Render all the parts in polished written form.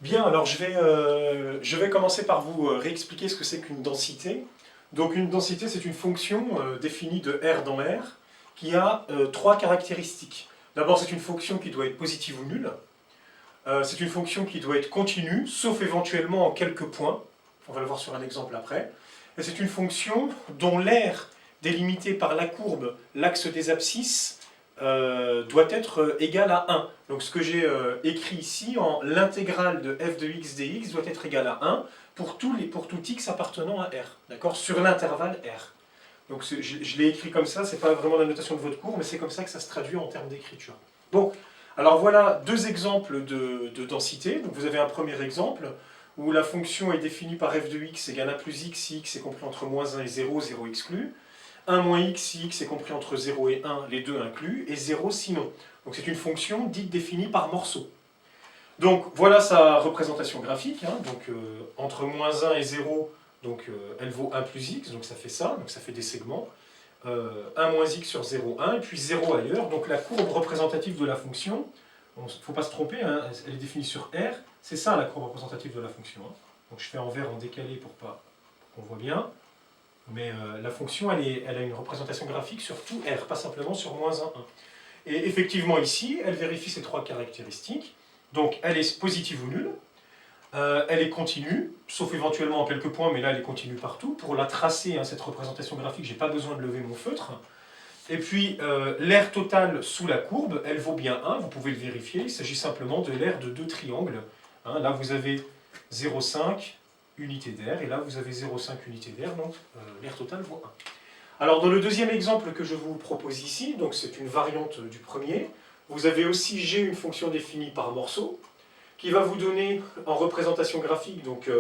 Bien, alors je vais commencer par vous réexpliquer ce que c'est qu'une densité. Donc une densité, c'est une fonction définie de R dans R qui a trois caractéristiques. D'abord, c'est une fonction qui doit être positive ou nulle. C'est une fonction qui doit être continue, sauf éventuellement en quelques points. On va le voir sur un exemple après. Et c'est une fonction dont l'aire délimitée par la courbe, l'axe des abscisses, doit être égal à 1. Donc ce que j'ai écrit ici, en l'intégrale de f de x dx doit être égal à 1 pour tout x appartenant à R, d'accord, sur l'intervalle R. Donc je l'ai écrit comme ça, c'est pas vraiment la notation de votre cours, mais c'est comme ça que ça se traduit en termes d'écriture. Bon, alors voilà deux exemples de densité. Donc vous avez un premier exemple où la fonction est définie par f de x égale 1 plus x si x est compris entre moins 1 et 0, 0 exclu. 1 moins x si x est compris entre 0 et 1, les deux inclus, et 0 sinon. Donc c'est une fonction dite définie par morceau. Donc voilà sa représentation graphique. Donc entre moins 1 et 0, donc, elle vaut 1 plus x, donc ça fait ça, donc ça fait des segments. 1 moins x sur 0, 1, et puis 0 ailleurs. Donc la courbe représentative de la fonction, il ne faut pas se tromper, elle est définie sur R, c'est ça la courbe représentative de la fonction. Donc je fais en vert en décalé pour qu'on voit bien. Mais la fonction, elle a une représentation graphique sur tout R, pas simplement sur moins 1, 1. Et effectivement ici, elle vérifie ces trois caractéristiques. Donc elle est positive ou nulle, elle est continue, sauf éventuellement en quelques points, mais là elle est continue partout. Pour la tracer, cette représentation graphique, je n'ai pas besoin de lever mon feutre. Et puis l'aire totale sous la courbe, elle vaut bien 1, vous pouvez le vérifier, il s'agit simplement de l'aire de deux triangles. Là vous avez 0,5 unité d'air, et là vous avez 0,5 unité d'air, donc l'aire totale vaut 1. Alors dans le deuxième exemple que je vous propose ici, donc c'est une variante du premier, vous avez aussi G, une fonction définie par morceau, qui va vous donner en représentation graphique donc,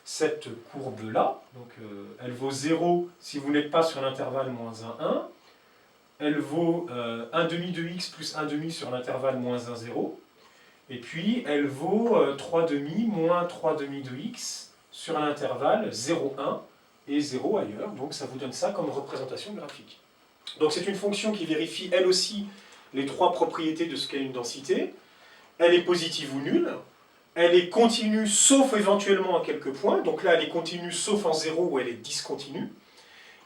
cette courbe-là. Donc elle vaut 0 si vous n'êtes pas sur l'intervalle moins 1, 1. Elle vaut 1 demi de x plus 1 demi sur l'intervalle moins 1, 0. Et puis elle vaut 3 demi moins 3 demi de x sur l'intervalle 0, 1 et 0 ailleurs. Donc ça vous donne ça comme représentation graphique. Donc c'est une fonction qui vérifie elle aussi les trois propriétés de ce qu'est une densité. Elle est positive ou nulle. Elle est continue sauf éventuellement à quelques points. Donc là elle est continue sauf en 0 où elle est discontinue.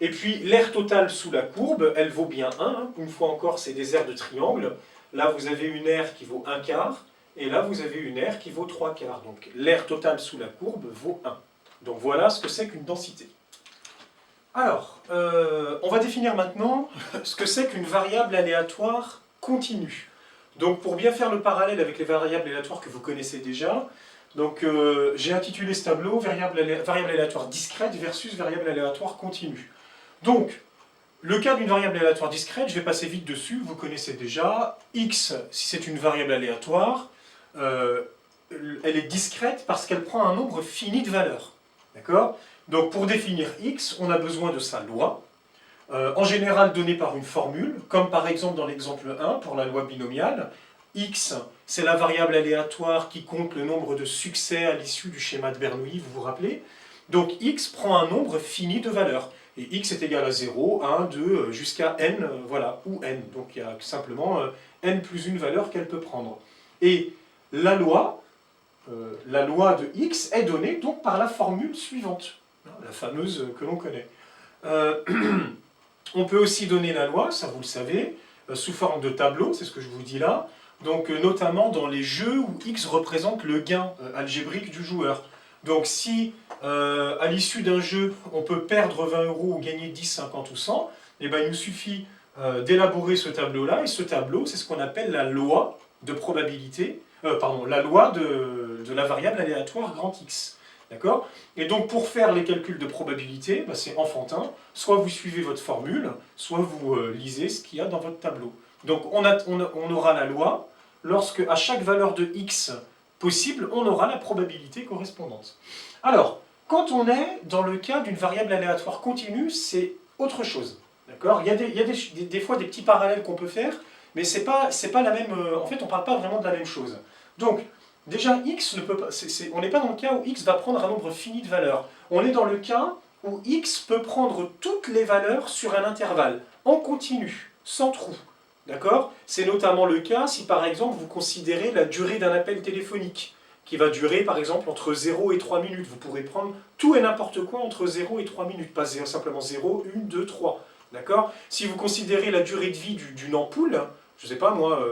Et puis l'aire totale sous la courbe, elle vaut bien 1. Une fois encore, c'est des aires de triangle. Là vous avez une aire qui vaut 1 quart. Et là vous avez une aire qui vaut 3 quarts. Donc l'aire totale sous la courbe vaut 1. Donc voilà ce que c'est qu'une densité. Alors, on va définir maintenant ce que c'est qu'une variable aléatoire continue. Donc pour bien faire le parallèle avec les variables aléatoires que vous connaissez déjà, j'ai intitulé ce tableau variable aléatoire discrète versus variable aléatoire continue. Donc, le cas d'une variable aléatoire discrète, je vais passer vite dessus, vous connaissez déjà. X, si c'est une variable aléatoire, elle est discrète parce qu'elle prend un nombre fini de valeurs. D'accord ? Donc pour définir x, on a besoin de sa loi, en général donnée par une formule, comme par exemple dans l'exemple 1 pour la loi binomiale. X, c'est la variable aléatoire qui compte le nombre de succès à l'issue du schéma de Bernoulli, vous vous rappelez? Donc x prend un nombre fini de valeurs. Et x est égal à 0, 1, 2, jusqu'à n, voilà, ou n. Donc il y a simplement n plus une valeur qu'elle peut prendre. Et la loi de x est donnée donc par la formule suivante, la fameuse que l'on connaît. On peut aussi donner la loi, ça vous le savez, sous forme de tableau, c'est ce que je vous dis là, donc notamment dans les jeux où x représente le gain algébrique du joueur. Donc si à l'issue d'un jeu on peut perdre 20 € ou gagner 10, 50 ou 100, eh ben, il nous suffit d'élaborer ce tableau-là, et ce tableau c'est ce qu'on appelle la loi de probabilité, la loi de la variable aléatoire grand X. D'accord ? Et donc pour faire les calculs de probabilité, c'est enfantin, soit vous suivez votre formule, soit vous lisez ce qu'il y a dans votre tableau. Donc on aura la loi, lorsque à chaque valeur de x possible, on aura la probabilité correspondante. Alors, quand on est dans le cas d'une variable aléatoire continue, c'est autre chose. D'accord ? Il y a des fois des petits parallèles qu'on peut faire, mais c'est pas la même. En fait, on ne parle pas vraiment de la même chose. Donc, déjà, x ne peut pas. On n'est pas dans le cas où x va prendre un nombre fini de valeurs. On est dans le cas où x peut prendre toutes les valeurs sur un intervalle, en continu, sans trou. D'accord ? C'est notamment le cas si par exemple vous considérez la durée d'un appel téléphonique. qui va durer par exemple entre 0 et 3 minutes. Vous pourrez prendre tout et n'importe quoi entre 0 et 3 minutes, pas simplement 0, 1, 2, 3. D'accord? Si vous considérez la durée de vie d'une ampoule, je ne sais pas moi,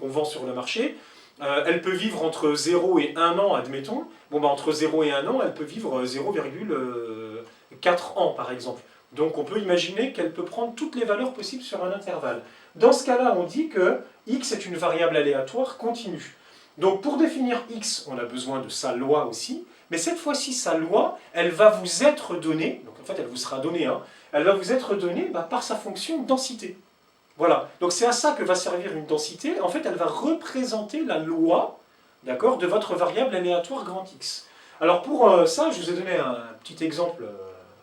qu'on vend sur le marché, elle peut vivre entre 0 et 1 an, admettons. Bon, bah, entre 0 et 1 an, elle peut vivre 0,4 ans, par exemple. Donc on peut imaginer qu'elle peut prendre toutes les valeurs possibles sur un intervalle. Dans ce cas-là, on dit que x est une variable aléatoire continue. Donc pour définir x, on a besoin de sa loi aussi, mais cette fois-ci, sa loi, elle va vous être donnée, donc en fait elle vous sera donnée, hein, elle va vous être donnée par sa fonction densité. Voilà, donc c'est à ça que va servir une densité. En fait, elle va représenter la loi, d'accord, de votre variable aléatoire grand X. Alors pour ça, je vous ai donné un petit exemple,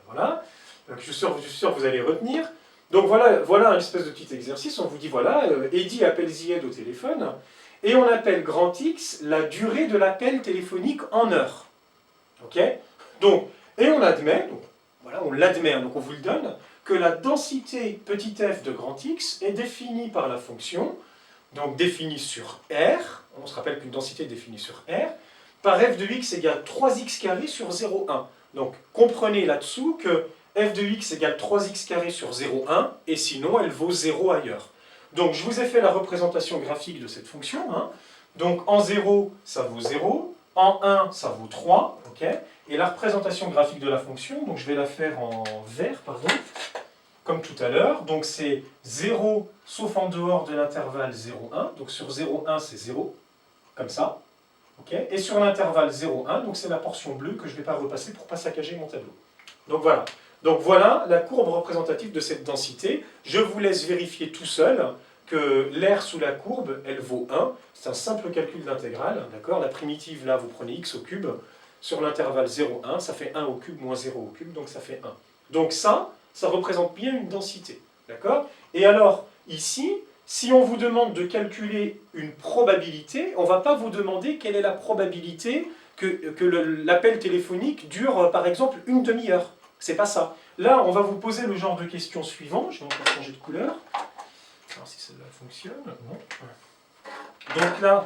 voilà, que je suis sûr que vous allez retenir. Donc voilà un espèce de petit exercice, on vous dit voilà, Eddy appelle Zied au téléphone, et on appelle grand X la durée de l'appel téléphonique en heures. Ok? Donc, et on admet, donc, voilà, on l'admet, hein, donc on vous le donne, que la densité petit f de grand X est définie par la fonction, donc définie sur R, on se rappelle qu'une densité est définie sur R, par f de x égale 3x carré sur 0,1. Donc comprenez là-dessous que f de x égale 3x carré sur 0,1, et sinon elle vaut 0 ailleurs. Donc je vous ai fait la représentation graphique de cette fonction, hein. Donc en 0, ça vaut 0, en 1, ça vaut 3, ok. Et la représentation graphique de la fonction, donc je vais la faire en vert, pardon, comme tout à l'heure. Donc c'est 0 sauf en dehors de l'intervalle 0,1. Donc sur 0,1 c'est 0, comme ça. Okay. Et sur l'intervalle 0,1, donc c'est la portion bleue que je ne vais pas repasser pour ne pas saccager mon tableau. Donc voilà. Donc voilà la courbe représentative de cette densité. Je vous laisse vérifier tout seul que l'air sous la courbe, elle vaut 1. C'est un simple calcul d'intégrale. D'accord. La primitive, là, vous prenez x au cube. Sur l'intervalle 0,1, ça fait 1 au cube moins 0 au cube, donc ça fait 1. Donc ça représente bien une densité. D'accord? Et alors, ici, si on vous demande de calculer une probabilité, on ne va pas vous demander quelle est la probabilité que l'appel téléphonique dure, par exemple, une demi-heure. C'est pas ça. Là, on va vous poser le genre de question suivant. Je vais encore changer de couleur. Alors si celle-là fonctionne. Non. Donc là,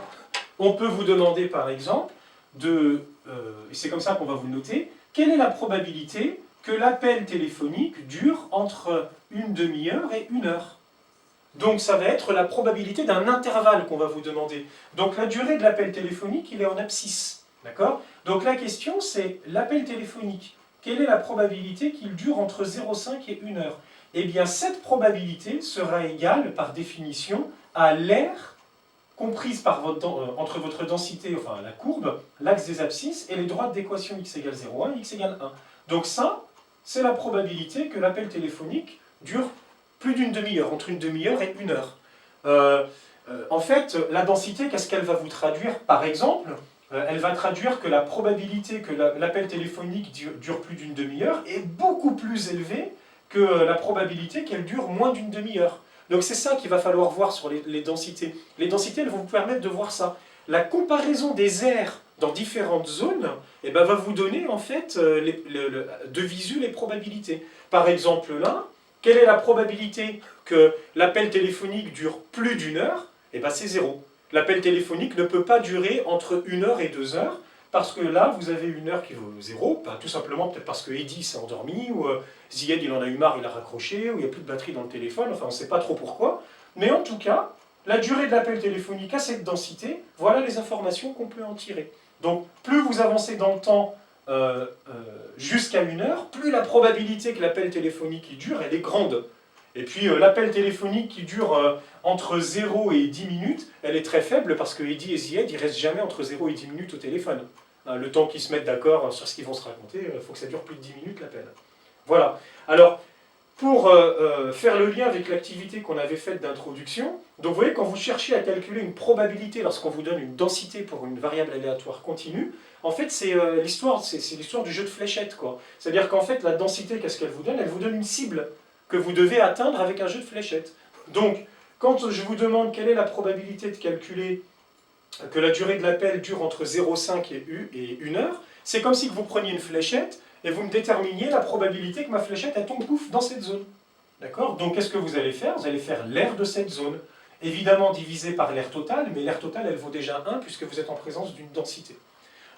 on peut vous demander, par exemple, et c'est comme ça qu'on va vous le noter, quelle est la probabilité que l'appel téléphonique dure entre une demi-heure et une heure. Donc ça va être la probabilité d'un intervalle qu'on va vous demander. Donc la durée de l'appel téléphonique, il est en abscisse. D'accord? Donc la question, c'est l'appel téléphonique. Quelle est la probabilité qu'il dure entre 0,5 et 1 heure? Eh bien, cette probabilité sera égale, par définition, à l'aire comprise entre votre densité, enfin la courbe, l'axe des abscisses, et les droites d'équation x égale 0,1 et x égale 1. Donc ça, c'est la probabilité que l'appel téléphonique dure plus d'une demi-heure, entre une demi-heure et 1 heure. En fait, la densité, qu'est-ce qu'elle va vous traduire? Par exemple, elle va traduire que la probabilité que l'appel téléphonique dure plus d'une demi-heure est beaucoup plus élevée que la probabilité qu'elle dure moins d'une demi-heure. Donc c'est ça qu'il va falloir voir sur les densités. Les densités, elles vont vous permettre de voir ça. La comparaison des aires dans différentes zones va vous donner en fait de visu les probabilités. Par exemple là, quelle est la probabilité que l'appel téléphonique dure plus d'une heure? C'est 0. L'appel téléphonique ne peut pas durer entre 1 heure et 2 heures, parce que là, vous avez 1 heure qui vaut 0, tout simplement peut-être parce que Eddy s'est endormi, ou Zied il en a eu marre, il a raccroché, ou il n'y a plus de batterie dans le téléphone, enfin on ne sait pas trop pourquoi. Mais en tout cas, la durée de l'appel téléphonique à cette densité, voilà les informations qu'on peut en tirer. Donc plus vous avancez dans le temps jusqu'à 1 heure, plus la probabilité que l'appel téléphonique il dure, elle est grande. Et puis l'appel téléphonique qui dure entre 0 et 10 minutes, elle est très faible parce que Eddy et Zied, ils restent jamais entre 0 et 10 minutes au téléphone. Le temps qu'ils se mettent d'accord sur ce qu'ils vont se raconter, il faut que ça dure plus de 10 minutes l'appel. Voilà. Alors, pour faire le lien avec l'activité qu'on avait faite d'introduction, donc vous voyez, quand vous cherchez à calculer une probabilité lorsqu'on vous donne une densité pour une variable aléatoire continue, en fait c'est l'histoire du jeu de fléchettes, quoi. C'est-à-dire qu'en fait la densité, qu'est-ce qu'elle vous donne? Elle vous donne une cible que vous devez atteindre avec un jeu de fléchettes. Donc, quand je vous demande quelle est la probabilité de calculer que la durée de l'appel dure entre 0,5 et 1 heure, c'est comme si vous preniez une fléchette et vous me déterminiez la probabilité que ma fléchette elle tombe pouf dans cette zone. D'accord? Donc qu'est-ce que vous allez faire? Vous allez faire l'aire de cette zone. Évidemment divisé par l'aire totale, mais l'aire totale elle vaut déjà 1 puisque vous êtes en présence d'une densité.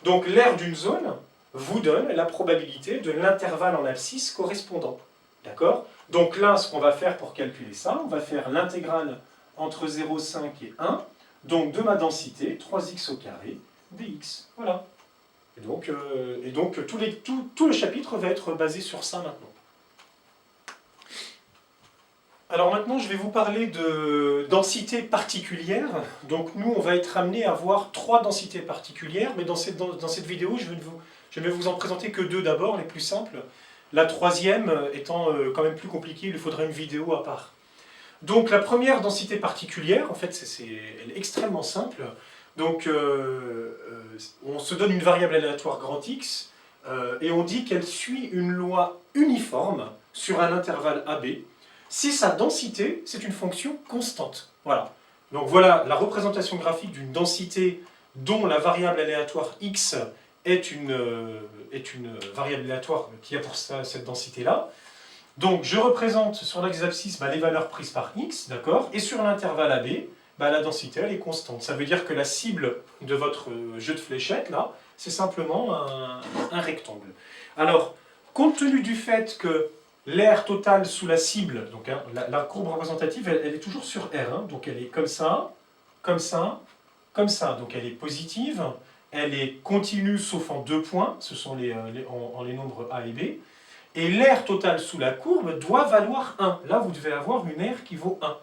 Donc l'aire d'une zone vous donne la probabilité de l'intervalle en abscisse correspondant. D'accord? Donc là, ce qu'on va faire pour calculer ça, on va faire l'intégrale entre 0,5 et 1, donc de ma densité, 3x au carré, dx. Voilà. Et donc tout le chapitre va être basé sur ça maintenant. Alors maintenant, je vais vous parler de densité particulière. Donc nous, on va être amené à voir 3 densités particulières, mais dans cette vidéo, je ne vais vous en présenter que 2 d'abord, les plus simples. La troisième étant quand même plus compliquée, il faudrait une vidéo à part. Donc la première densité particulière, en fait, elle est extrêmement simple. Donc on se donne une variable aléatoire grand X, et on dit qu'elle suit une loi uniforme sur un intervalle AB, si sa densité, c'est une fonction constante. Voilà. Donc voilà la représentation graphique d'une densité dont la variable aléatoire x est une variable aléatoire qui a pour ça cette densité-là. Donc je représente sur l'axe abscisse les valeurs prises par x, d'accord, et sur l'intervalle AB, la densité elle est constante. Ça veut dire que la cible de votre jeu de fléchettes, là, c'est simplement un rectangle. Alors, compte tenu du fait que l'aire totale sous la cible, donc la courbe représentative, elle est toujours sur R, donc elle est comme ça, comme ça, comme ça. Donc elle est positive, elle est continue sauf en 2 points, ce sont les nombres A et B. Et l'aire totale sous la courbe doit valoir 1. Là, vous devez avoir une aire qui vaut 1.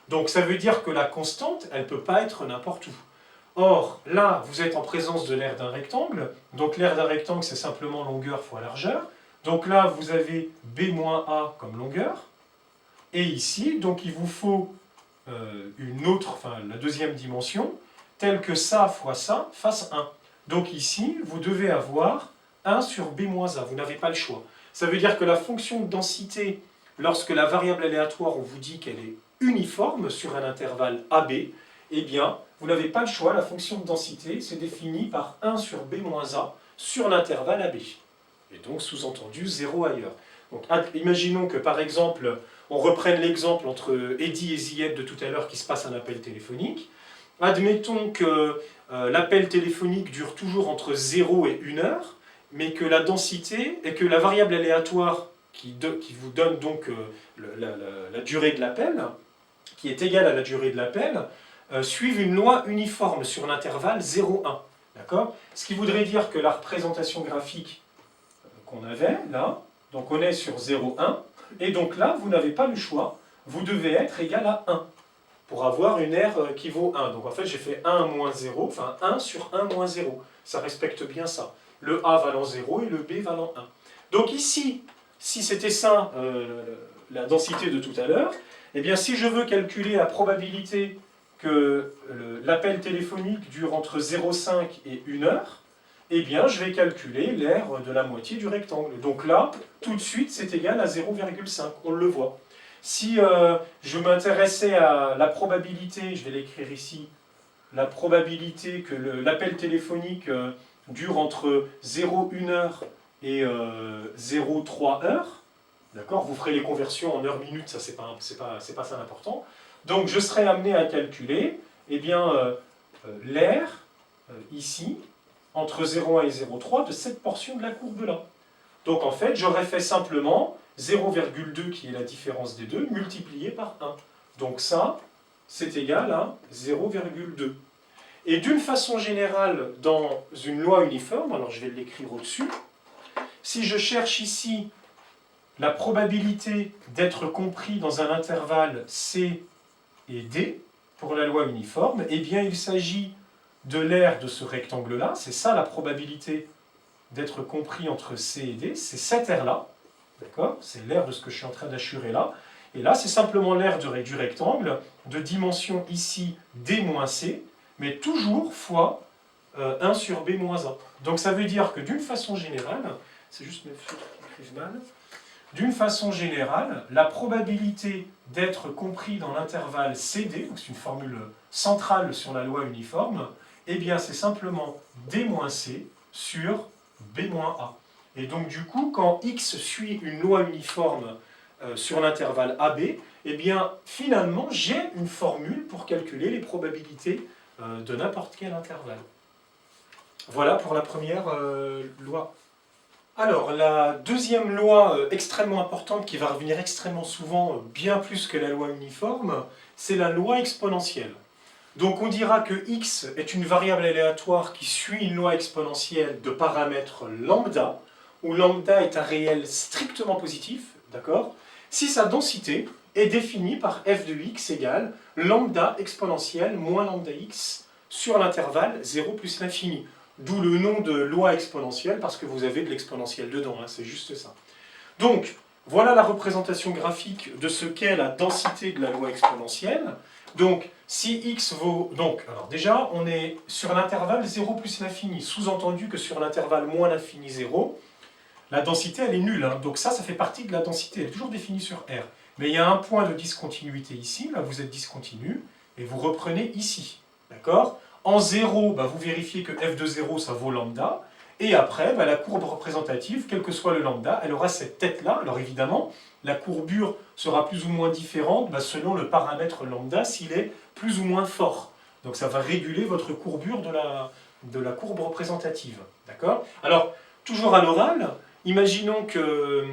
Donc ça veut dire que la constante, elle ne peut pas être n'importe où. Or, là, vous êtes en présence de l'aire d'un rectangle. Donc l'aire d'un rectangle, c'est simplement longueur fois largeur. Donc là, vous avez B-A comme longueur. Et ici, donc il vous faut la deuxième dimension, telle que ça fois ça fasse 1. Donc ici, vous devez avoir 1 sur B-A. Vous n'avez pas le choix. Ça veut dire que la fonction de densité, lorsque la variable aléatoire, on vous dit qu'elle est uniforme sur un intervalle AB, eh bien, vous n'avez pas le choix. La fonction de densité, c'est défini par 1 sur B-A sur l'intervalle AB. Et donc, sous-entendu, 0 ailleurs. Donc, imaginons que, par exemple, on reprenne l'exemple entre Eddy et Zied de tout à l'heure qui se passe un appel téléphonique. Admettons que l'appel téléphonique dure toujours entre 0 et 1 heure, mais que la densité, et que la variable aléatoire qui vous donne donc la durée de l'appel, qui est égale à la durée de l'appel, suive une loi uniforme sur l'intervalle 0,1. D'accord? Ce qui voudrait dire que la représentation graphique qu'on avait là, donc on est sur 0,1, et donc là, vous n'avez pas le choix, vous devez être égal à 1, pour avoir une aire qui vaut 1. Donc en fait, j'ai fait 1 moins 0, enfin 1 sur 1 moins 0. Ça respecte bien ça. Le A valant 0 et le B valant 1. Donc ici, si c'était ça, la densité de tout à l'heure, eh bien si je veux calculer la probabilité que l'appel téléphonique dure entre 0,5 et 1 heure, eh bien je vais calculer l'aire de la moitié du rectangle. Donc là, tout de suite, c'est égal à 0,5, on le voit. Si je m'intéressais à la probabilité, je vais l'écrire ici, la probabilité que l'appel téléphonique dure entre 0,1 heure et 0,3 heures, d'accord, vous ferez les conversions en heure-minute, ça c'est pas ça l'important. Donc je serai amené à calculer l'aire, ici, entre 0,1 et 0,3 de cette portion de la courbe-là. Donc en fait, j'aurais fait simplement 0,2, qui est la différence des deux, multiplié par 1. Donc ça, c'est égal à 0,2. Et d'une façon générale, dans une loi uniforme, alors je vais l'écrire au-dessus, si je cherche ici la probabilité d'être compris dans un intervalle C et D, pour la loi uniforme, eh bien il s'agit de l'aire de ce rectangle-là, c'est ça la probabilité d'être compris entre C et D, c'est cette aire-là, d'accord? C'est l'aire de ce que je suis en train d'assurer là, et là c'est simplement l'aire du rectangle, de dimension ici D-C, mais toujours fois 1 sur B-1. Donc ça veut dire que d'une façon générale, c'est juste mes feuilles qui écrivent mal, d'une façon générale, la probabilité d'être compris dans l'intervalle CD, donc c'est une formule centrale sur la loi uniforme, eh bien c'est simplement D-C sur B-A. Et donc du coup, quand X suit une loi uniforme sur l'intervalle AB, eh bien finalement j'ai une formule pour calculer les probabilités de n'importe quel intervalle. Voilà pour la première loi. Alors, la deuxième loi extrêmement importante qui va revenir extrêmement souvent, bien plus que la loi uniforme, c'est la loi exponentielle. Donc on dira que x est une variable aléatoire qui suit une loi exponentielle de paramètre lambda, où lambda est un réel strictement positif, d'accord, si sa densité est définie par f de x égale lambda exponentielle moins lambda x sur l'intervalle 0 plus l'infini. D'où le nom de loi exponentielle, parce que vous avez de l'exponentielle dedans, hein, c'est juste ça. Donc, voilà la représentation graphique de ce qu'est la densité de la loi exponentielle. Donc, si x vaut... Donc, alors déjà, on est sur l'intervalle 0 plus l'infini, sous-entendu que sur l'intervalle moins l'infini 0, la densité, elle est nulle. Hein. Donc ça fait partie de la densité, elle est toujours définie sur R. Mais il y a un point de discontinuité ici, là vous êtes discontinu, et vous reprenez ici. D'accord? En 0, vous vérifiez que f de 0, ça vaut lambda, et après, la courbe représentative, quel que soit le lambda, elle aura cette tête-là. Alors évidemment, la courbure sera plus ou moins différente selon le paramètre lambda, s'il est plus ou moins fort. Donc ça va réguler votre courbure de la courbe représentative. D'accord? Alors, toujours à l'oral, imaginons que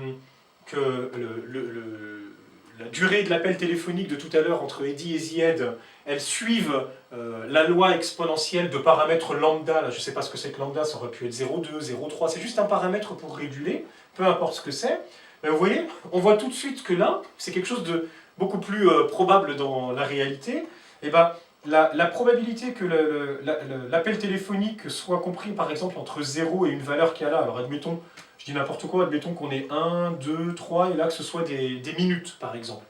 la durée de l'appel téléphonique de tout à l'heure entre Eddy et Zied, elle suive la loi exponentielle de paramètres lambda. Là, je ne sais pas ce que c'est que lambda, ça aurait pu être 0,2, 0,3, c'est juste un paramètre pour réguler, peu importe ce que c'est. Vous voyez, on voit tout de suite que là, c'est quelque chose de beaucoup plus probable dans la réalité. Et la probabilité que l'appel téléphonique soit compris par exemple entre 0 et une valeur qu'il y a là, alors admettons, je dis n'importe quoi, admettons qu'on ait 1, 2, 3, et là que ce soit des minutes par exemple.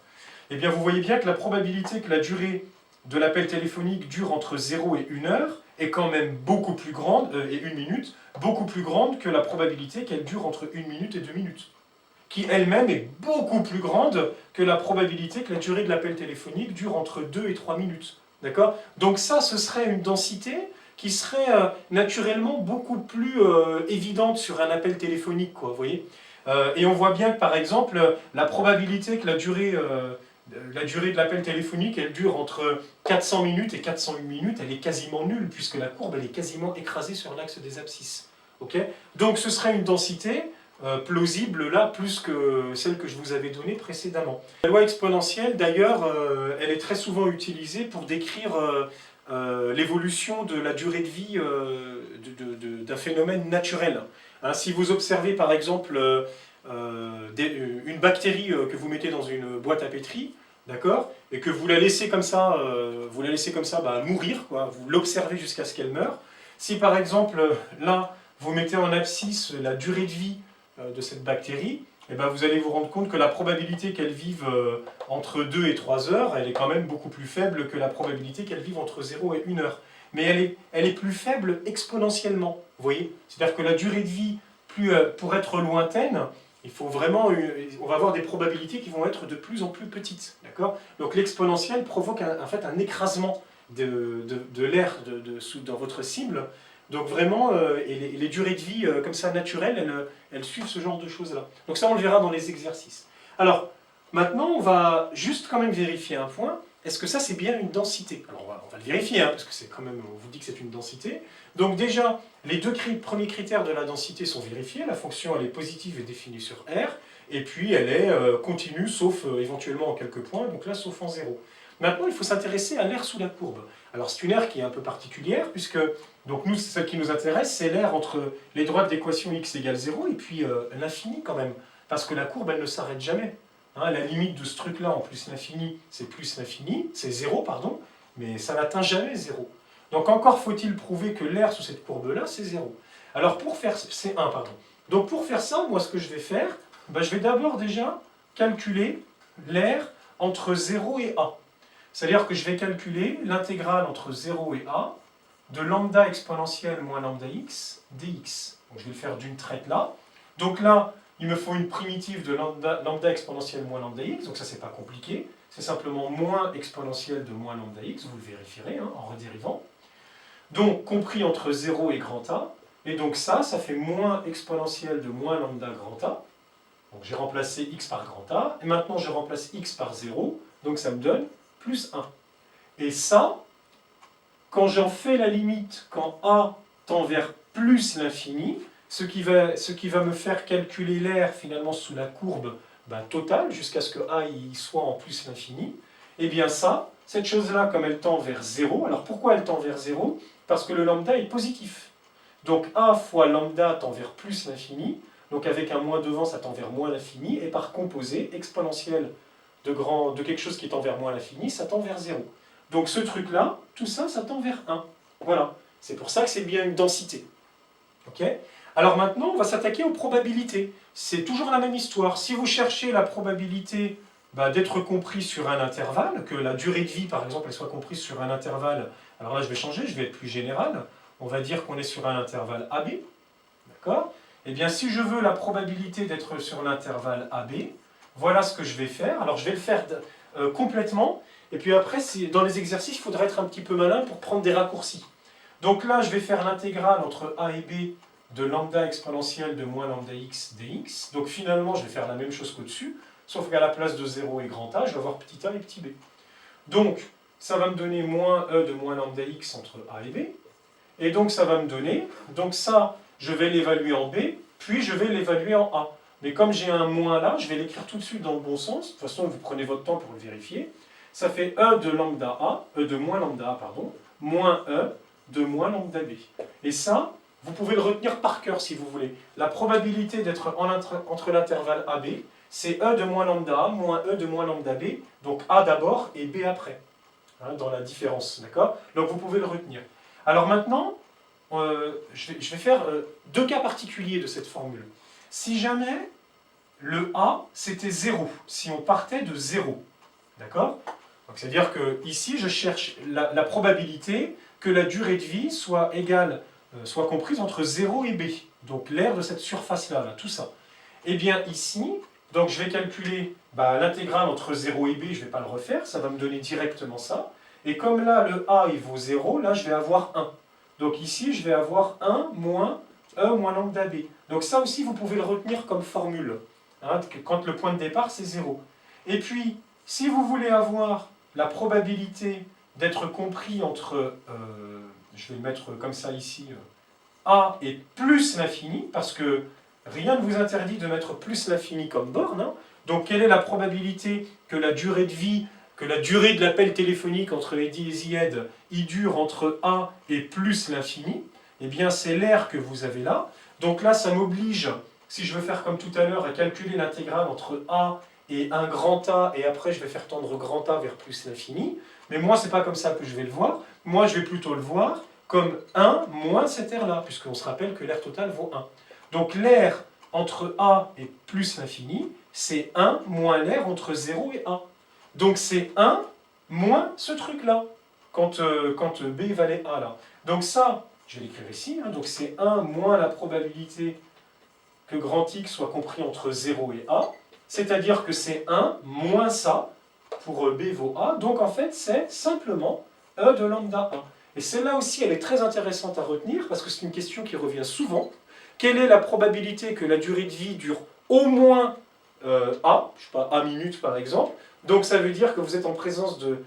Eh bien vous voyez bien que la probabilité que la durée de l'appel téléphonique dure entre 0 et 1 heure est quand même beaucoup plus grande, et 1 minute, beaucoup plus grande que la probabilité qu'elle dure entre 1 minute et 2 minutes, qui elle-même est beaucoup plus grande que la probabilité que la durée de l'appel téléphonique dure entre 2 et 3 minutes. D'accord? Donc ça, ce serait une densité qui serait naturellement beaucoup plus évidente sur un appel téléphonique, quoi, vous voyez? Et on voit bien que, par exemple, la probabilité que la durée de l'appel téléphonique, elle dure entre 400 minutes et 401 minutes, elle est quasiment nulle, puisque la courbe, elle est quasiment écrasée sur l'axe des abscisses. Okay? Donc ce serait une densité plausible là, plus que celle que je vous avais donnée précédemment. La loi exponentielle, d'ailleurs, elle est très souvent utilisée pour décrire l'évolution de la durée de vie d'un phénomène naturel. Hein, si vous observez par exemple une bactérie que vous mettez dans une boîte à pétri, d'accord, et que vous la laissez comme ça, mourir, quoi, vous l'observez jusqu'à ce qu'elle meure. Si par exemple là vous mettez en abscisse la durée de vie de cette bactérie, et vous allez vous rendre compte que la probabilité qu'elle vive entre 2 et 3 heures, elle est quand même beaucoup plus faible que la probabilité qu'elle vive entre 0 et 1 heure. Mais elle est plus faible exponentiellement, vous voyez? C'est-à-dire que la durée de vie, pour être lointaine, il faut vraiment, on va avoir des probabilités qui vont être de plus en plus petites, d'accord? Donc l'exponentielle provoque en fait un écrasement de l'air dans votre cible. Donc vraiment, et les durées de vie comme ça naturelles, elles suivent ce genre de choses-là. Donc ça, on le verra dans les exercices. Alors, maintenant, on va juste quand même vérifier un point. Est-ce que ça, c'est bien une densité? Alors, on va le vérifier, hein, parce que c'est quand même, on vous dit que c'est une densité. Donc déjà, les deux premiers critères de la densité sont vérifiés. La fonction, elle est positive et définie sur R. Et puis, elle est continue, sauf éventuellement en quelques points. Donc là, sauf en 0. Maintenant, il faut s'intéresser à l'aire sous la courbe. Alors, c'est une aire qui est un peu particulière, puisque donc nous, celle qui nous intéresse, c'est l'aire entre les droites d'équation x égale 0 et puis l'infini quand même. Parce que la courbe, elle ne s'arrête jamais. Hein, la limite de ce truc-là en plus l'infini, c'est plus l'infini, c'est 0, pardon, mais ça n'atteint jamais 0. Donc encore faut-il prouver que l'aire sous cette courbe-là, c'est 0. Alors pour faire... c'est 1, pardon. Donc pour faire ça, moi ce que je vais faire, je vais d'abord déjà calculer l'aire entre 0 et a. C'est-à-dire que je vais calculer l'intégrale entre 0 et a de lambda exponentielle moins lambda x dx. Donc je vais le faire d'une traite là. Donc là, il me faut une primitive de lambda exponentielle moins lambda x, donc ça c'est pas compliqué. C'est simplement moins exponentielle de moins lambda x, vous le vérifierez hein, en redérivant. Donc compris entre 0 et grand A. Et donc ça fait moins exponentielle de moins lambda grand A. Donc j'ai remplacé x par grand A. Et maintenant je remplace x par 0. Donc ça me donne plus 1. Et ça, quand j'en fais la limite, quand A tend vers plus l'infini, ce qui va me faire calculer l'air finalement sous la courbe totale, jusqu'à ce que A il soit en plus l'infini, et bien ça, cette chose-là, comme elle tend vers 0, alors pourquoi elle tend vers 0? Parce que le lambda est positif. Donc A fois lambda tend vers plus l'infini, donc avec un moins devant, ça tend vers moins l'infini, et par composé exponentielle de quelque chose qui tend vers moins l'infini, ça tend vers 0. Donc ce truc-là, tout ça, ça tend vers 1. Voilà. C'est pour ça que c'est bien une densité. Ok? Alors maintenant, on va s'attaquer aux probabilités. C'est toujours la même histoire. Si vous cherchez la probabilité d'être compris sur un intervalle, que la durée de vie, par exemple, elle soit comprise sur un intervalle, alors là, je vais changer, je vais être plus général. On va dire qu'on est sur un intervalle AB. D'accord? Eh bien, si je veux la probabilité d'être sur l'intervalle AB, voilà ce que je vais faire. Alors, je vais le faire complètement. Et puis après, dans les exercices, il faudra être un petit peu malin pour prendre des raccourcis. Donc là, je vais faire l'intégrale entre A et B de lambda exponentielle de moins lambda x dx. Donc finalement, je vais faire la même chose qu'au-dessus, sauf qu'à la place de 0 et grand A, je vais avoir petit a et petit b. Donc, ça va me donner moins e de moins lambda x entre A et B. Et donc, ça va me donner, donc ça, je vais l'évaluer en B, puis je vais l'évaluer en A. Mais comme j'ai un moins là, je vais l'écrire tout de suite dans le bon sens. De toute façon, vous prenez votre temps pour le vérifier. Ça fait e de lambda A, e de moins lambda A, pardon, moins e de moins lambda B. Et ça, vous pouvez le retenir par cœur si vous voulez. La probabilité d'être entre l'intervalle AB, c'est e de moins lambda A moins e de moins lambda B, donc A d'abord et B après, hein, dans la différence, d'accord? Donc vous pouvez le retenir. Alors maintenant, je vais faire deux cas particuliers de cette formule. Si jamais le A, c'était 0, si on partait de 0, d'accord? C'est-à-dire que ici, je cherche la probabilité que la durée de vie soit égale, soit comprise entre 0 et B. Donc l'air de cette surface-là, tout ça. Et bien ici, donc je vais calculer l'intégrale entre 0 et B, je ne vais pas le refaire, ça va me donner directement ça. Et comme là, le A, il vaut 0, là, je vais avoir 1. Donc ici, je vais avoir 1 moins E moins lambda B. Donc ça aussi, vous pouvez le retenir comme formule, hein, quand le point de départ, c'est 0. Et puis, si vous voulez avoir la probabilité d'être compris entre, je vais le mettre comme ça ici, A et plus l'infini, parce que rien ne vous interdit de mettre plus l'infini comme borne. Hein. Donc quelle est la probabilité que la durée de vie, que la durée de l'appel téléphonique entre Eddie et Zied, y dure entre A et plus l'infini? Eh bien c'est l'air que vous avez là. Donc là ça m'oblige, si je veux faire comme tout à l'heure, à calculer l'intégrale entre A et un grand A, et après je vais faire tendre grand A vers plus l'infini. Mais moi, c'est pas comme ça que je vais le voir. Moi, je vais plutôt le voir comme 1 moins cet air-là, puisqu'on se rappelle que l'air total vaut 1. Donc l'air entre A et plus l'infini, c'est 1 moins l'air entre 0 et A. Donc c'est 1 moins ce truc-là, quand B valait A là. Donc ça, je vais l'écrire ici, hein, donc c'est 1 moins la probabilité que grand X soit compris entre 0 et A, c'est-à-dire que c'est 1 moins ça, pour B vaut A, donc en fait c'est simplement E de lambda 1. Et celle-là aussi, elle est très intéressante à retenir, parce que c'est une question qui revient souvent. Quelle est la probabilité que la durée de vie dure au moins A, je sais pas, A minutes par exemple? Donc ça veut dire que vous êtes en présence de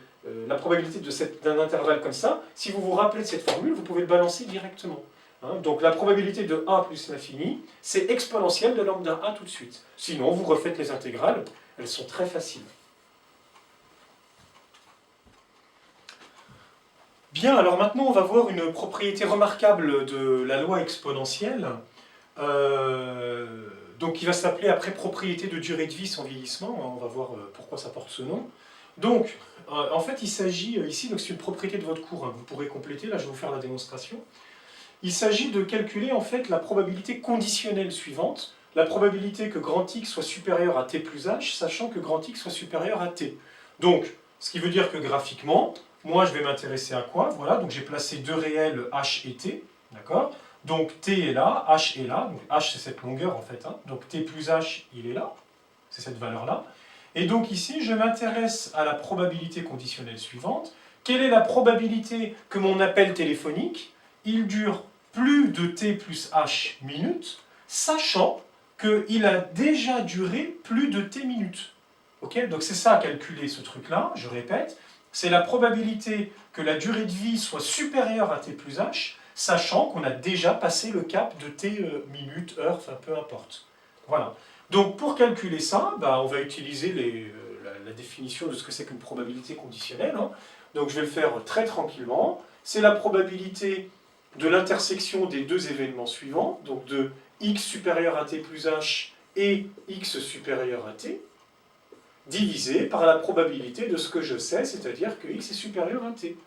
la probabilité d'un intervalle comme ça. Si vous vous rappelez de cette formule, vous pouvez le balancer directement. Hein, donc la probabilité de A plus l'infini, c'est exponentielle de lambda A tout de suite. Sinon, vous refaites les intégrales, elles sont très faciles. Bien, alors maintenant on va voir une propriété remarquable de la loi exponentielle, donc qui va s'appeler après propriété de durée de vie sans vieillissement. On va voir pourquoi ça porte ce nom. Donc, en fait, il s'agit ici, donc c'est une propriété de votre cours, hein, vous pourrez compléter, là je vais vous faire la démonstration. Il s'agit de calculer en fait la probabilité conditionnelle suivante, la probabilité que grand X soit supérieur à t plus h, sachant que grand X soit supérieur à t. Donc, ce qui veut dire que graphiquement, moi je vais m'intéresser à quoi? Voilà, donc j'ai placé deux réels h et t, d'accord? Donc t est là, h est là, donc h c'est cette longueur en fait, hein, donc t plus h il est là, c'est cette valeur-là. Et donc ici, je m'intéresse à la probabilité conditionnelle suivante. Quelle est la probabilité que mon appel téléphonique, il dure plus de t plus h minutes, sachant qu'il a déjà duré plus de t minutes. Okay, donc c'est ça à calculer, ce truc-là, je répète. C'est la probabilité que la durée de vie soit supérieure à t plus h, sachant qu'on a déjà passé le cap de t minutes, heures, enfin peu importe. Voilà. Donc pour calculer ça, bah, on va utiliser la définition de ce que c'est qu'une probabilité conditionnelle. Hein. Donc je vais le faire très tranquillement. C'est la probabilité de l'intersection des deux événements suivants, donc de x supérieur à t plus h et x supérieur à t, divisé par la probabilité de ce que je sais, c'est-à-dire que x est supérieur à t.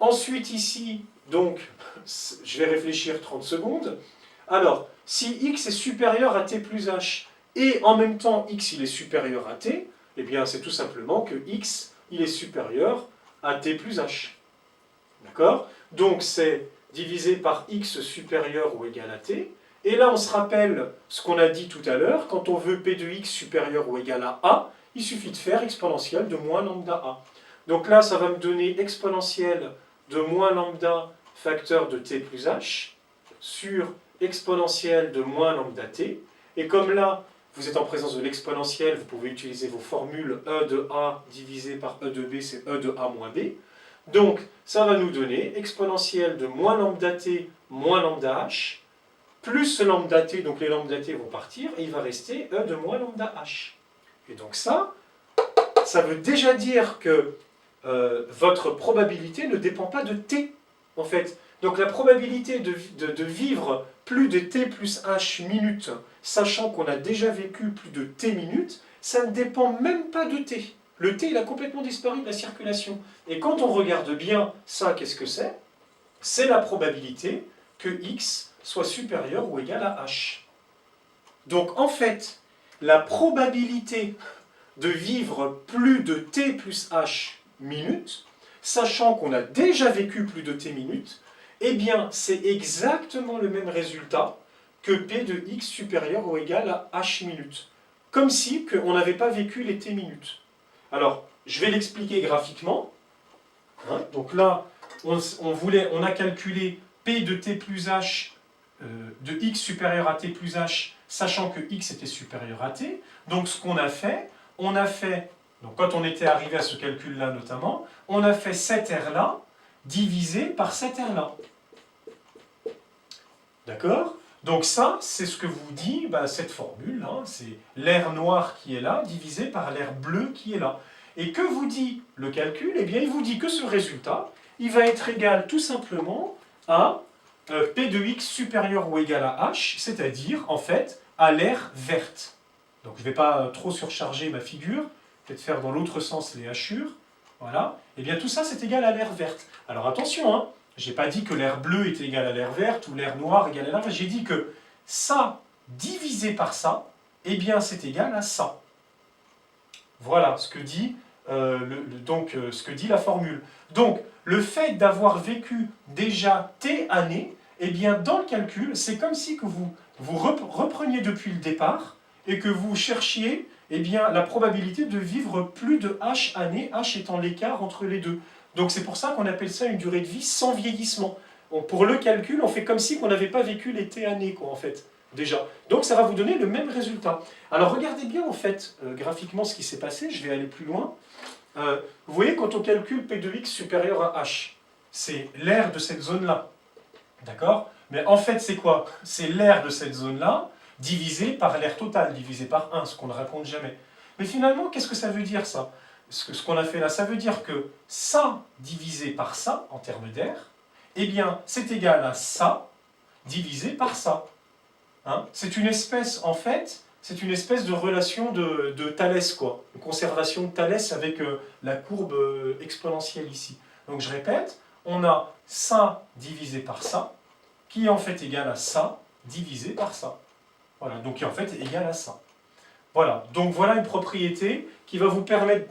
Ensuite ici, donc, je vais réfléchir 30 secondes. Alors, si x est supérieur à t plus h, et en même temps x il est supérieur à t, eh bien c'est tout simplement que x il est supérieur à t plus h. D'accord? Donc c'est divisé par x supérieur ou égal à t. Et là on se rappelle ce qu'on a dit tout à l'heure, quand on veut p de x supérieur ou égal à a, il suffit de faire exponentielle de moins lambda a. Donc là ça va me donner exponentielle de moins lambda facteur de t plus h sur exponentielle de moins lambda t. Et comme là, vous êtes en présence de l'exponentielle, vous pouvez utiliser vos formules e de a divisé par e de b, c'est e de a moins b. Donc, ça va nous donner exponentielle de moins lambda t moins lambda h, plus lambda t, donc les lambda t vont partir, et il va rester e de moins lambda h. Et donc ça veut déjà dire que votre probabilité ne dépend pas de t, en fait. Donc la probabilité de vivre plus de t plus h minutes, sachant qu'on a déjà vécu plus de t minutes, ça ne dépend même pas de t. Le t, il a complètement disparu de la circulation. Et quand on regarde bien ça, qu'est-ce que c'est? C'est la probabilité que x soit supérieur ou égal à h. Donc en fait, la probabilité de vivre plus de t plus h minutes, sachant qu'on a déjà vécu plus de t minutes, eh bien, c'est exactement le même résultat que p de x supérieur ou égal à h minutes. Comme si on n'avait pas vécu les t minutes. Alors, je vais l'expliquer graphiquement. Hein, donc là, on a calculé p de t plus h de x supérieur à t plus h, sachant que x était supérieur à t. Donc ce qu'on a fait, donc quand on était arrivé à ce calcul-là notamment, on a fait cette R-là divisé par cette R-là. D'accord? Donc ça, c'est ce que vous dit cette formule, hein, c'est l'air noir qui est là divisé par l'air bleu qui est là. Et que vous dit le calcul? Eh bien, il vous dit que ce résultat, il va être égal tout simplement à P de x supérieur ou égal à h, c'est-à-dire, en fait, à l'aire verte. Donc je ne vais pas trop surcharger ma figure, peut-être faire dans l'autre sens les hachures. Voilà. Et bien tout ça, c'est égal à l'aire verte. Alors attention, hein, je n'ai pas dit que l'air bleu est égal à l'air verte ou l'air noir égal à l'air verte. J'ai dit que ça divisé par ça, eh bien c'est égal à ça. Voilà ce que dit, ce que dit la formule. Donc, le fait d'avoir vécu déjà t années, eh bien, dans le calcul, c'est comme si que vous repreniez depuis le départ et que vous cherchiez eh bien, la probabilité de vivre plus de h années, h étant l'écart entre les deux. Donc, c'est pour ça qu'on appelle ça une durée de vie sans vieillissement. Pour le calcul, on fait comme si on n'avait pas vécu les t années, quoi, en fait. Déjà. Donc ça va vous donner le même résultat. Alors regardez bien en fait graphiquement ce qui s'est passé, je vais aller plus loin. Vous voyez quand on calcule P de x supérieur à h, c'est l'aire de cette zone-là. D'accord? Mais en fait c'est quoi? C'est l'aire de cette zone-là divisé par l'aire totale, divisé par 1, ce qu'on ne raconte jamais. Mais finalement, qu'est-ce que ça veut dire ça? Ce qu'on a fait là, ça veut dire que ça divisé par ça, en termes d'air, eh bien c'est égal à ça divisé par ça. Hein, c'est une espèce, en fait, c'est une espèce de relation de Thalès, quoi. Une conservation de Thalès avec la courbe exponentielle ici. Donc je répète, on a ça divisé par ça, qui est en fait égal à ça divisé par ça. Voilà, donc qui est en fait égal à ça. Voilà, donc voilà une propriété qui va vous permettre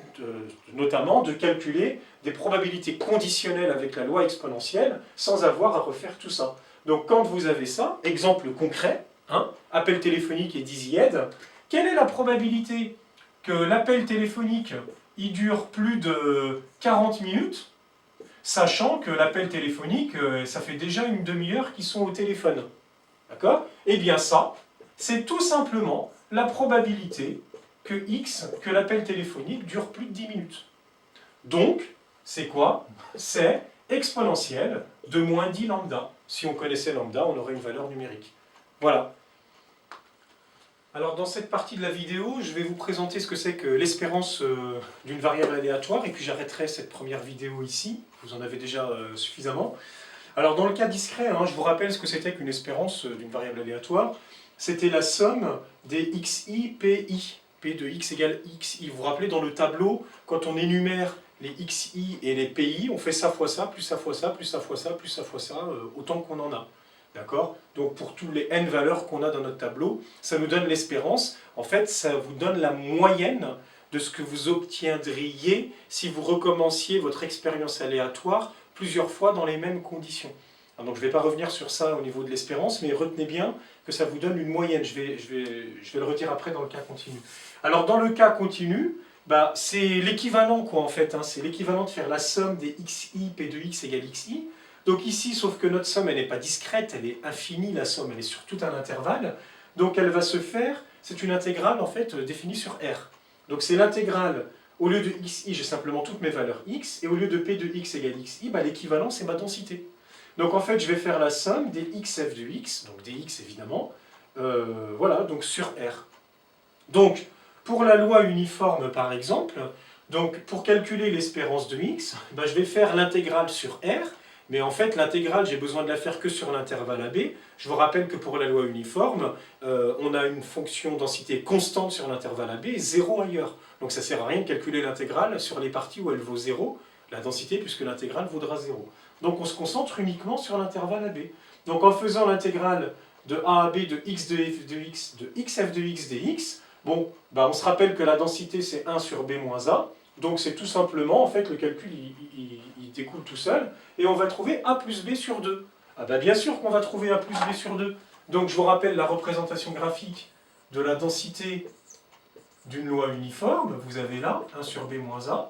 notamment de calculer des probabilités conditionnelles avec la loi exponentielle sans avoir à refaire tout ça. Donc quand vous avez ça, exemple concret, hein, appel téléphonique et dizzy head, quelle est la probabilité que l'appel téléphonique il dure plus de 40 minutes, sachant que l'appel téléphonique, ça fait déjà une demi-heure qu'ils sont au téléphone. D'accord? Eh bien ça, c'est tout simplement la probabilité que l'appel téléphonique dure plus de 10 minutes. Donc, c'est quoi? C'est exponentielle de moins 10 lambda Si on connaissait lambda, on aurait une valeur numérique. Voilà. Alors dans cette partie de la vidéo, je vais vous présenter ce que c'est que l'espérance d'une variable aléatoire, et puis j'arrêterai cette première vidéo ici, vous en avez déjà suffisamment. Alors dans le cas discret, hein, je vous rappelle ce que c'était qu'une espérance d'une variable aléatoire. C'était la somme des xi, pi. P de x égale xi. Vous vous rappelez, dans le tableau, quand on énumère les xi et les pi, on fait ça fois ça, plus ça fois ça, plus ça fois ça, plus ça fois ça, autant qu'on en a. D'accord? Donc pour tous les n valeurs qu'on a dans notre tableau, ça nous donne l'espérance. En fait, ça vous donne la moyenne de ce que vous obtiendriez si vous recommenciez votre expérience aléatoire plusieurs fois dans les mêmes conditions. Alors, donc je ne vais pas revenir sur ça au niveau de l'espérance, mais retenez bien que ça vous donne une moyenne. Je vais le redire après dans le cas continu. Alors dans le cas continu, bah, c'est l'équivalent quoi en fait. Hein, c'est l'équivalent de faire la somme des xi, p de x égale xi. Donc ici, sauf que notre somme, elle n'est pas discrète, elle est infinie, la somme, elle est sur tout un intervalle. Donc elle va se faire, c'est une intégrale en fait définie sur R. Donc c'est l'intégrale, au lieu de xi, j'ai simplement toutes mes valeurs x, et au lieu de p de x égale xi, bah, l'équivalent c'est ma densité. Donc en fait, je vais faire la somme des xf de x, donc des x évidemment, voilà, donc sur R. Donc, pour la loi uniforme par exemple, donc pour calculer l'espérance de x, bah, je vais faire l'intégrale sur R, mais en fait, l'intégrale, j'ai besoin de la faire que sur l'intervalle AB. Je vous rappelle que pour la loi uniforme, on a une fonction densité constante sur l'intervalle AB et 0 ailleurs. Donc ça ne sert à rien de calculer l'intégrale sur les parties où elle vaut 0, la densité, puisque l'intégrale vaudra 0. Donc on se concentre uniquement sur l'intervalle AB. Donc en faisant l'intégrale de A à B de x de f de x de xf de x dx, bon, bah on se rappelle que la densité c'est 1 sur b moins a. Donc c'est tout simplement, en fait, le calcul, il découle tout seul, et on va trouver a plus b sur 2. Ah bah bien sûr qu'on va trouver a plus b sur 2. Donc je vous rappelle la représentation graphique de la densité d'une loi uniforme. Vous avez là 1 sur b moins a.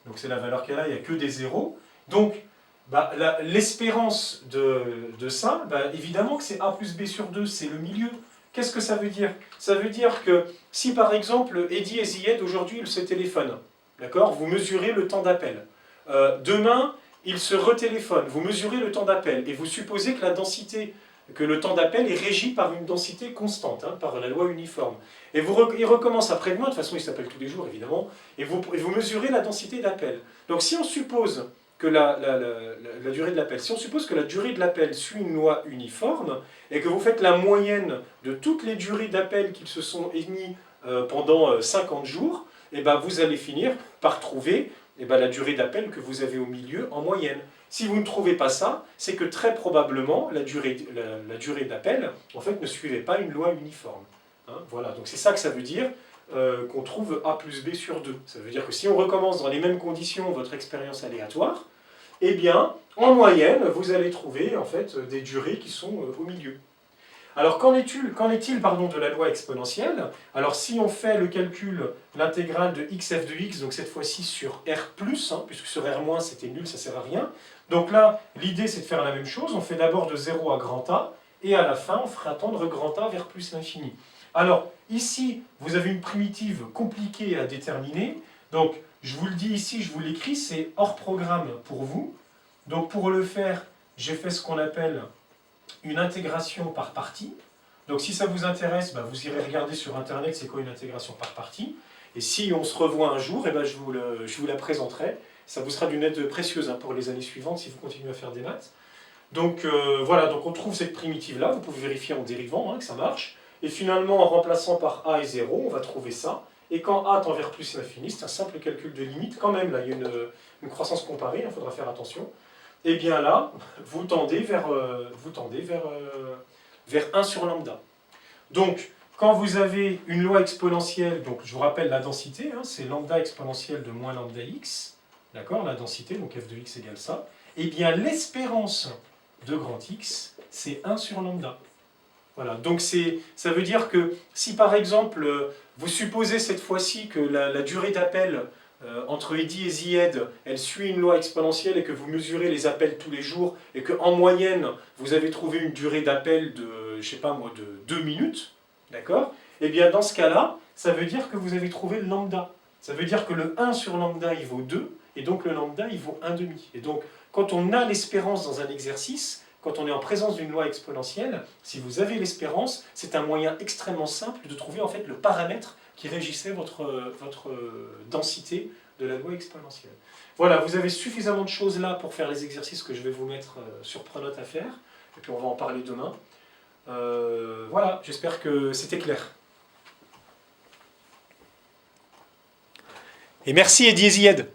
Donc c'est la valeur qu'elle a, il n'y a que des zéros. Donc bah, l'espérance de ça, bah, évidemment que c'est a plus b sur 2, c'est le milieu. Qu'est-ce que ça veut dire? Ça veut dire que si par exemple Eddy et Zied aujourd'hui ils se téléphonent, d'accord? Vous mesurez le temps d'appel. Demain, ils se retéléphonent. Vous mesurez le temps d'appel et vous supposez que la densité, que le temps d'appel est régi par une densité constante, hein, par la loi uniforme. Et ils recommencent après-demain, de toute façon ils s'appellent tous les jours évidemment, et vous mesurez la densité d'appel. Donc si on suppose que la durée de l'appel, si on suppose que la durée de l'appel suit une loi uniforme, et que vous faites la moyenne de toutes les durées d'appel qu'ils se sont émis pendant 50 jours, et ben vous allez finir par trouver la durée d'appel que vous avez au milieu en moyenne. Si vous ne trouvez pas ça, c'est que très probablement la durée d'appel en fait, ne suivait pas une loi uniforme. Hein, voilà, donc c'est ça que ça veut dire qu'on trouve a plus b sur 2. Ça veut dire que si on recommence dans les mêmes conditions votre expérience aléatoire, eh bien, en moyenne, vous allez trouver en fait, des durées qui sont au milieu. Alors, qu'en est-il de la loi exponentielle? Alors, si on fait le calcul, l'intégrale de xf de x, donc cette fois-ci sur R+, hein, puisque sur R- c'était nul, ça ne sert à rien. Donc là, l'idée c'est de faire la même chose. On fait d'abord de 0 à grand A, et à la fin, on fera tendre grand A vers plus l'infini. Alors, ici, vous avez une primitive compliquée à déterminer. Donc, je vous le dis ici, je vous l'écris, c'est hors programme pour vous. Donc, pour le faire, j'ai fait ce qu'on appelle une intégration par partie. Donc si ça vous intéresse, bah, vous irez regarder sur internet c'est quoi une intégration par partie. Et si on se revoit un jour, eh ben, je vous la présenterai. Ça vous sera d'une aide précieuse hein, pour les années suivantes si vous continuez à faire des maths. Donc voilà, donc on trouve cette primitive-là, vous pouvez vérifier en dérivant hein, que ça marche. Et finalement, en remplaçant par a et 0, on va trouver ça. Et quand a tend vers plus l'infini, c'est un simple calcul de limite. Quand même, là, il y a une croissance comparée, il faudra faire attention. Et bien là, vous tendez vers 1 sur lambda. Donc, quand vous avez une loi exponentielle, donc je vous rappelle la densité, hein, c'est lambda exponentielle de moins lambda x, d'accord, la densité, donc f de x égale ça, et bien l'espérance de grand X, c'est 1 sur lambda. Voilà, donc ça veut dire que si par exemple, vous supposez cette fois-ci que la durée d'appel entre Eddy et Zied, elle suit une loi exponentielle et que vous mesurez les appels tous les jours et qu'en moyenne, vous avez trouvé une durée d'appel de, je sais pas moi, de 2 minutes, d'accord? Eh bien dans ce cas-là, ça veut dire que vous avez trouvé le lambda. Ça veut dire que le 1 sur lambda, il vaut 2, et donc le lambda, il vaut 1,5. Et donc, quand on a l'espérance dans un exercice, quand on est en présence d'une loi exponentielle, si vous avez l'espérance, c'est un moyen extrêmement simple de trouver en fait le paramètre qui régissait votre densité de la loi exponentielle. Voilà, vous avez suffisamment de choses là pour faire les exercices que je vais vous mettre sur Pronote à faire, et puis on va en parler demain. Voilà, j'espère que c'était clair. Et merci Eddie Ezied.